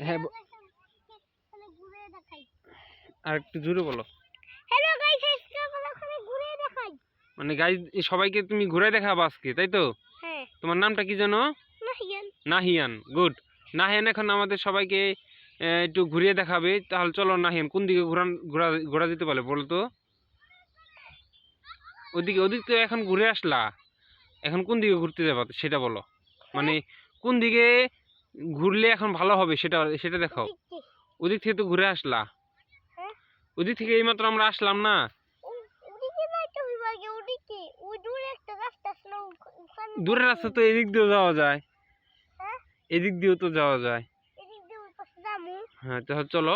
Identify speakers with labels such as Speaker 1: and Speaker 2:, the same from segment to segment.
Speaker 1: হ্যাঁ আর একটু জোরে বলো।
Speaker 2: হ্যালো গাইস, আজকে আমরা ওখানে ঘুরে দেখাই।
Speaker 1: মানে গাইস সবাইকে তুমি ঘুরে দেখাবো আজকে, তাই তো?
Speaker 2: হ্যাঁ।
Speaker 1: তোমার নামটা কি জানো?
Speaker 2: নাহিয়ান।
Speaker 1: নাহিয়ান, গুড। নাহিয়ান এখন আমাদের সবাইকে একটু ঘুরিয়ে দেখাবে। তাহলে চলো নাহিয়ান, কোন দিকে ঘোরা যেতে পারে বলো তো? ওদিক তো এখন ঘুরে আসলা, এখন কোন দিকে ঘুরতে যাবা সেটা বলো। মানে কোন দিকে ঘুরলে এখন ভালো হবে সেটা দেখাও। ওদিক থেকে তো ঘুরে আসলা, ওদিক থেকে এইমাত্র আমরা আসলাম না। দূরের রাস্তা তো এদিক দিয়েও যাওয়া যায়, এদিক দিয়েও তো যাওয়া যায়। হ্যাঁ তাহলে চলো।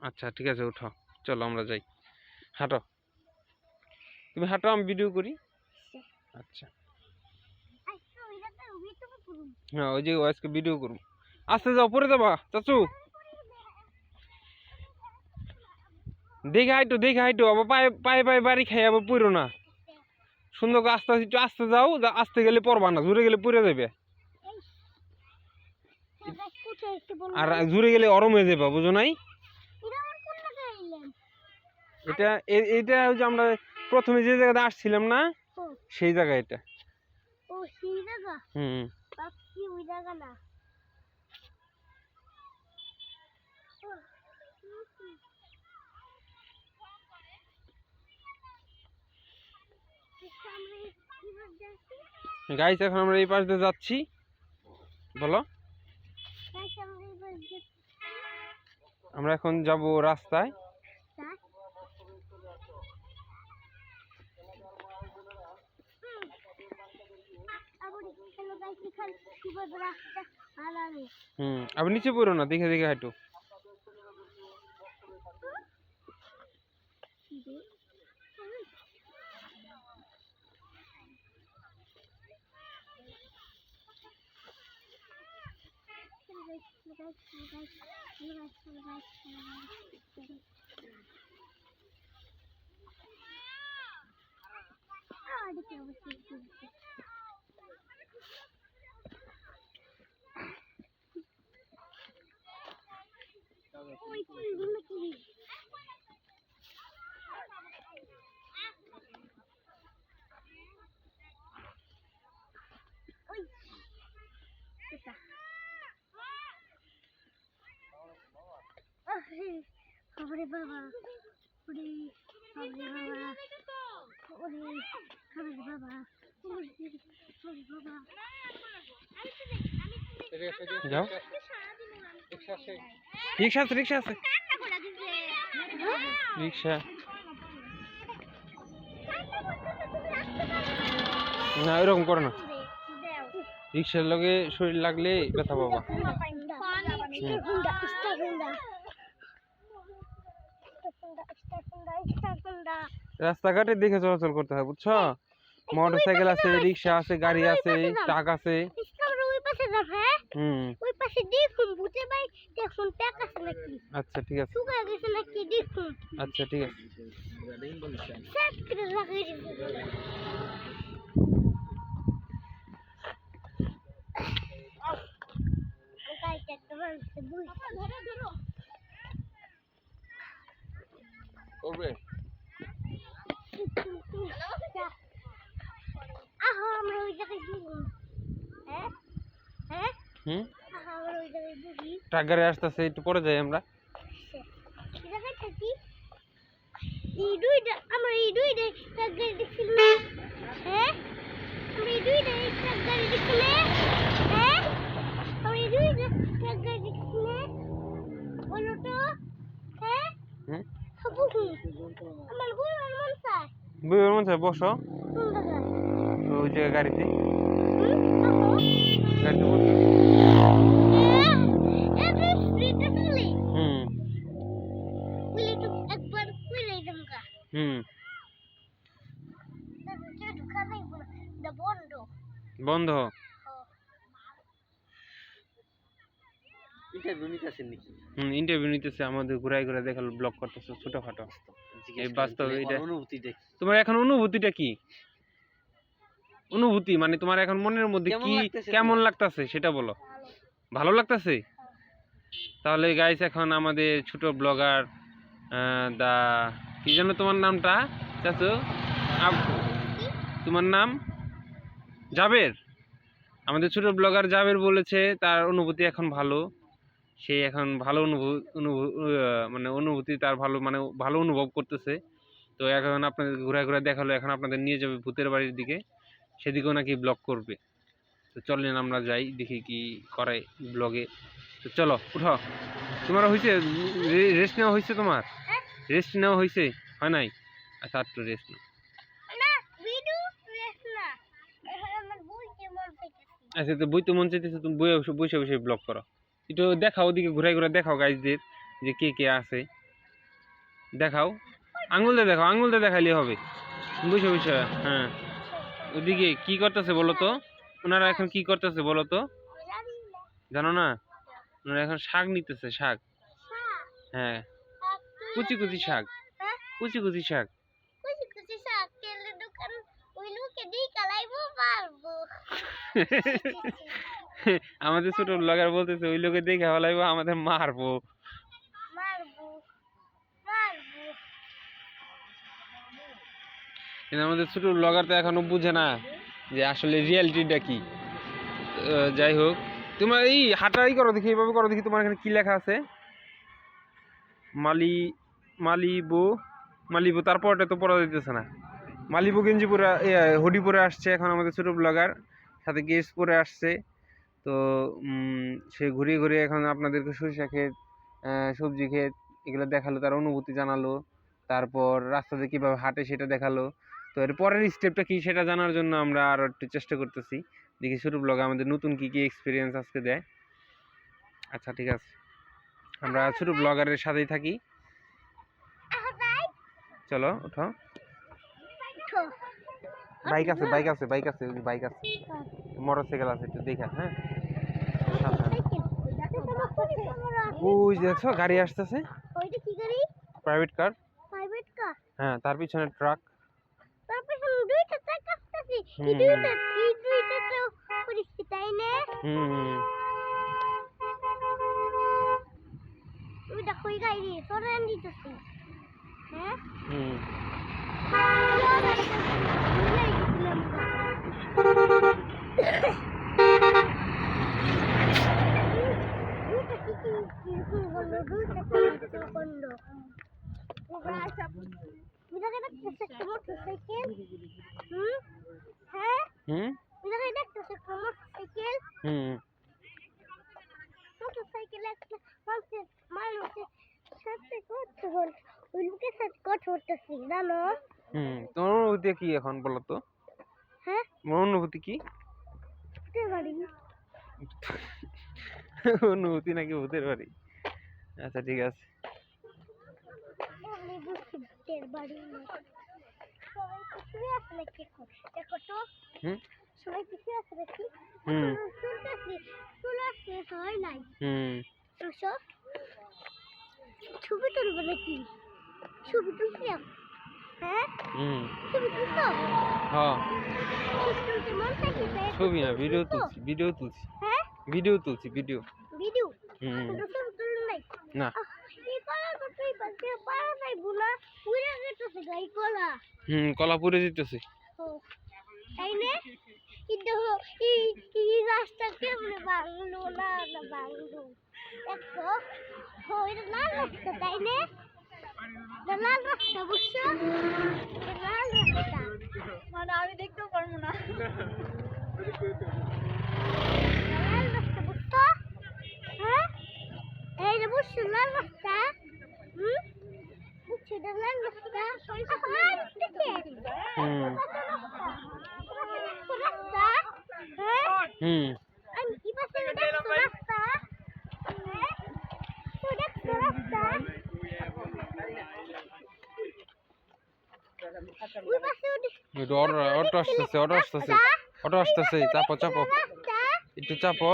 Speaker 1: আচ্ছা ঠিক আছে, উঠো, চলো আমরা যাই। হাঁটো, তুমি হাঁটো, আমি ভিডিও করি। আচ্ছা হ্যাঁ, ওই যে আজকে ভিডিও করবো। আস্তে যাও, পরে যাবা চাচু। দেখে হাইটো আবার পায়ে পায়ে পায়ে বাড়ি খাই আবার পড়ো না। সুন্দর করে আস্তে একটু আস্তে যাও, আস্তে গেলে পড়বা না, জোরে গেলে পড়ে যাবে। আর জোরে গেলে অরম হয়ে যাবে, বুঝো নাই? এটা ওই যে আমরা প্রথমে যে জায়গাতে আসছিলাম না, সেই জায়গা এটা। হুম গাইস, এখন আমরা এই পাশ দিয়ে যাচ্ছি, বলো। আমরা এখন যাব রাস্তায়। আবার নিচে পড়ো না, দেখে দেখে হাঁটো। যাও, রিক্সা আছে রিক্সা। না এরকম করো না, রিক্সার লগে শরীর লাগলে ব্যথা পাবা। রাস্তাঘাটে দেখে চলাচল করতে হয়, বুঝছো? মোটর সাইকেল আছে, রিক্সা আছে, গাড়ি আছে, ট্রাক আছে। আচ্ছা ঠিক আছে, আচ্ছা ঠিক আছে। করবে ট্রাক গাড়ি আসতেছে, একটু পরে যাই আমরা। বসো ওই জায়গায় গাড়িতে, গাড়িতে বসো। বন্ধ। ইন্টারভিউ নিতেছে আমাদের, ঘুরাই ঘুরাই দেখালো, ব্লগ করতেছে ছোটখাটো। এই বাস্তবে এটা তোমার এখন অনুভূতিটা কি? অনুভূতি মানে তোমার এখন মনের মধ্যে কি কেমন লাগতেছে সেটা বলো। ভালো লাগতেছে? তাহলে গাইস এখন আমাদের ছোট ব্লগার দা কি জানো তোমার নামটা চাচু? তোমার নাম জাবের। আমাদের ছোট ব্লগার জাবের বলেছে তার অনুভূতি এখন ভালো। সে এখন ভালো মানে অনুভূতি তার ভালো মানে ভালো অনুভব করতেছে। তো এখন আপনাদের ঘুরে ঘুরে দেখালো, এখন আপনাদের নিয়ে যাবে ভূতের বাড়ির দিকে, সেদিকেও নাকি ব্লগ করবে। তো চলেন আমরা যাই দেখি কি করে ব্লগে। তো চলো উঠো। তোমার হয়েছে রেস্ট নেওয়া হয়েছে? তোমার রেস্ট নেওয়া হয়েছে? হয় নাই? আচ্ছা একটু রেস্ট নাও।
Speaker 2: না ভিডিও রেস না, এখন আমার বইতে মন চাইতেছে।
Speaker 1: আচ্ছা তো বই তো মন চাইতেছে, তুমি বই বসে বসে ব্লগ করো। একটু দেখাও ওদিকে ঘুরে ঘুরে দেখাও গাইজদের যে কে কে আছে। দেখাও, আঙুল দিয়ে দেখাও, আঙুল দিয়ে দেখাইলে হবে। বসে বসে হ্যাঁ। ওদিকে কি করতেছে বলো তো? ওনারা এখন কি করতেছে বলো তো?
Speaker 2: জানি না।
Speaker 1: জানো না? ওনারা এখন শাক নিতেছে, শাক।
Speaker 2: শাক,
Speaker 1: হ্যাঁ,
Speaker 2: শাক
Speaker 1: কুচি কুচি শাক,
Speaker 2: হ্যাঁ
Speaker 1: কুচি কুচি শাক।
Speaker 2: কুচি কুচি শাক তেলের দোকান ওই লোকে দিয়ে কালাইবো পারবো।
Speaker 1: আমাদের ছোট ব্লগার বলতেছে ওই লোকে দেখে হলাইবো আমাদের মারবো।
Speaker 2: মারবো মারবো।
Speaker 1: কিন্তু আমাদের ছোট ব্লগার তো এখনো বুঝে না যে আসলে রিয়ালিটিটা কি। যাই হোক, তোমার এই হাঁটাই করো দেখি, এইভাবে করো দেখি, তোমার এখানে কি লেখা আছে? মালি মালিবু মালিবু, তারপরটা তো পড়া যাইতেছে না। মালিবু গেঞ্জি পরে হুডি পরে আসছে এখন আমাদের ছোট ব্লগার, সাথে গেস পরে আসছে। তো সে ঘুরিয়ে ঘুরিয়ে এখন আপনাদেরকে সরিষা ক্ষেত, সবজি ক্ষেত এগুলো দেখালো, তার অনুভূতি জানালো। তারপর রাস্তাতে কীভাবে হাঁটে সেটা দেখালো। তো এর পরের স্টেপটা কি সেটা জানার জন্য আমরা আরও একটু চেষ্টা করতেছি, দেখি ছোট ব্লগে আমাদের নতুন কি কি এক্সপিরিয়েন্স আজকে দেয়। আচ্ছা ঠিক আছে, আমরা ছোট ব্লগারের সাথেই থাকি। চলো উঠো। বাইক আছে, বাইক আছে, বাইক আছে, বাইক আছে, মোটর সাইকেল আছে, একটু দেখা। হ্যাঁ ওই যে দেখছো গাড়ি আসতেছে,
Speaker 2: ওইটা কি গাড়ি?
Speaker 1: Private car.
Speaker 2: Private car?
Speaker 1: হ্যাঁ তার পিছনে ট্রাক।
Speaker 2: তারপর দুইটা চাকা আসতেছে, এই দুইটা তো পরিষ্কার তাই না? তুমি দেখো এই গাড়ি সরান দিতেছি। হ্যাঁ মোটরসাইকেল। হ্যাঁ মোটরসাইকেল। মোটরসাইকেল একটা মানুষের সাথে করতে হল, ওই লোকের সাথে কথা করতেছি জানো?
Speaker 1: তোমার অনুভূতি কি এখন বলো তো?
Speaker 2: হ্যাঁ
Speaker 1: তোমার অনুভূতি কি?
Speaker 2: ভূতের বাড়ি।
Speaker 1: অনুভূতি নাকি ভূতের বাড়ি? আচ্ছা ঠিক আছে।
Speaker 2: আমি বুঝছি ভূতের বাড়ি না। সবাই পিছিয়ে আছে নাকি? দেখো তো সবাই পিছিয়ে আছে নাকি? চলতেছি চলে আসছে হয় নাই। ছবি তুলবো নাকি? ছবি তুলছিলাম। হ্যাঁ ছবি তুলছো?
Speaker 1: হ্যাঁ
Speaker 2: ছবি তুলতে মন চাইছে?
Speaker 1: ছবি না, ভিডিও তুলছি, ভিডিও তুলছি,
Speaker 2: হ্যাঁ
Speaker 1: ভিডিও তুলছি, ভিডিও।
Speaker 2: ভিডিও ছবি তুলুন নাই
Speaker 1: না
Speaker 2: এই কলা তো তুই বাচ্চা পারা নাই বুনা পুরে গেছে গাই কলা।
Speaker 1: কলা পুড়ে যেতেছে।
Speaker 2: তাই না? কিন্তু এই রাস্তা কেমনে বাংলো না না বাংলো দেখো হয় লাল রাস্তা তাই না? লাল রাস্তা বুঝছো? লাল রাস্তা মানে আমি দেখতেও পারবো না। লাল রাস্তা বুঝছো? হ্যাঁ এই যে বুঝছো লাল রাস্তা? বুঝছো এটা লাল রাস্তা? আমি কি পাশে দেখছো রাস্তা? তুই দেখছো রাস্তা? ওই পাশে
Speaker 1: অটো আসতেছে, অটো আসতেছে, অটো আসতেছে, চাপো চাপো, একটু চাপো।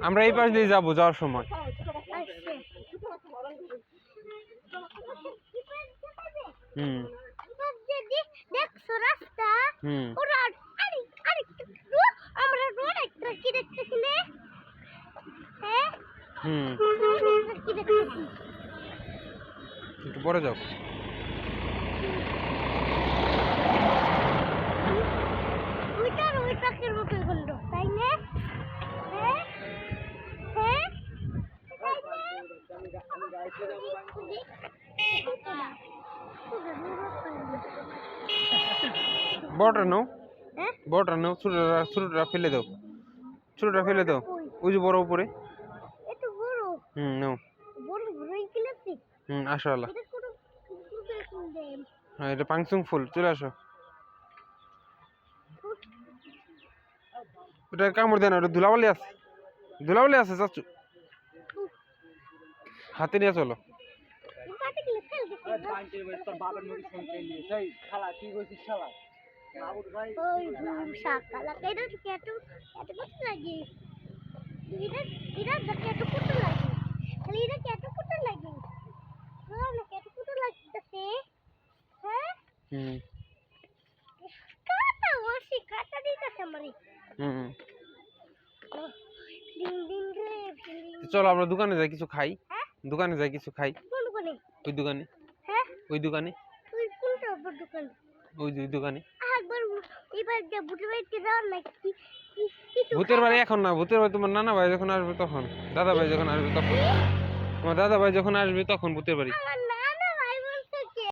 Speaker 1: আমরা এই পাশ দিয়ে যাবো যাওয়ার সময়।
Speaker 2: দেখছো রাস্তা? ওরা আরেকটু
Speaker 1: হুম
Speaker 2: কি দেখতেছি
Speaker 1: একটু পরে যাও।
Speaker 2: ওইটার ওই পাখির মতোই করলো তাই না হ্যাঁ হ্যাঁ
Speaker 1: বড়টা নাও,
Speaker 2: হ্যাঁ
Speaker 1: বড়টা নাও, ছোটটা ছোটটা ফেলে দাও, ছোটটা ফেলে দাও। ওই যে বড় উপরে।
Speaker 2: এত বড়
Speaker 1: নাও।
Speaker 2: বড় বড়ই কিলাচ্ছি
Speaker 1: আসো আল্লাহ।
Speaker 2: এটা কোনো কোনো দেন
Speaker 1: হ্যাঁ এটা পাংসুং ফুল, চলে আসো। ওটা কামড় দেয় না, ওটা ধুলাবালি আছে, ধুলাবালি আছে চাচু, হাতে নিয়ে চলো।
Speaker 2: পাটি কিলে ফেল দিছি ওই শাকালা এটা এত এত কত লাগে এটা এটা দেখে এত কত লাগে খালি এটা এত কত লাগে হ্যাঁ না এত কত লাগতেছে হ্যাঁ
Speaker 1: হুম
Speaker 2: কাটা ওসি কাটা দিতেছে আমারে
Speaker 1: হুম
Speaker 2: ডিং ডিং রে ডিং
Speaker 1: চলো আমরা দোকানে যাই কিছু খাই,
Speaker 2: হ্যাঁ
Speaker 1: দোকানে যাই কিছু খাই।
Speaker 2: কোন কোনে
Speaker 1: ওই দোকানে,
Speaker 2: হ্যাঁ
Speaker 1: ওই দোকানে,
Speaker 2: তুই কোনটা বড় দোকান
Speaker 1: ওই যে ওই দোকানে।
Speaker 2: একবার এবার যে বুঝে বাইতে যাও না কি কিছু
Speaker 1: ভূতের বাড়ি এখন না, ভূতের বাড়ি তোমার নানা ভাই যখন আসবে তখন, দাদা ভাই যখন আসবে তখন, তোমার দাদা ভাই যখন আসবে তখন ভূতের বাড়ি।
Speaker 2: আমার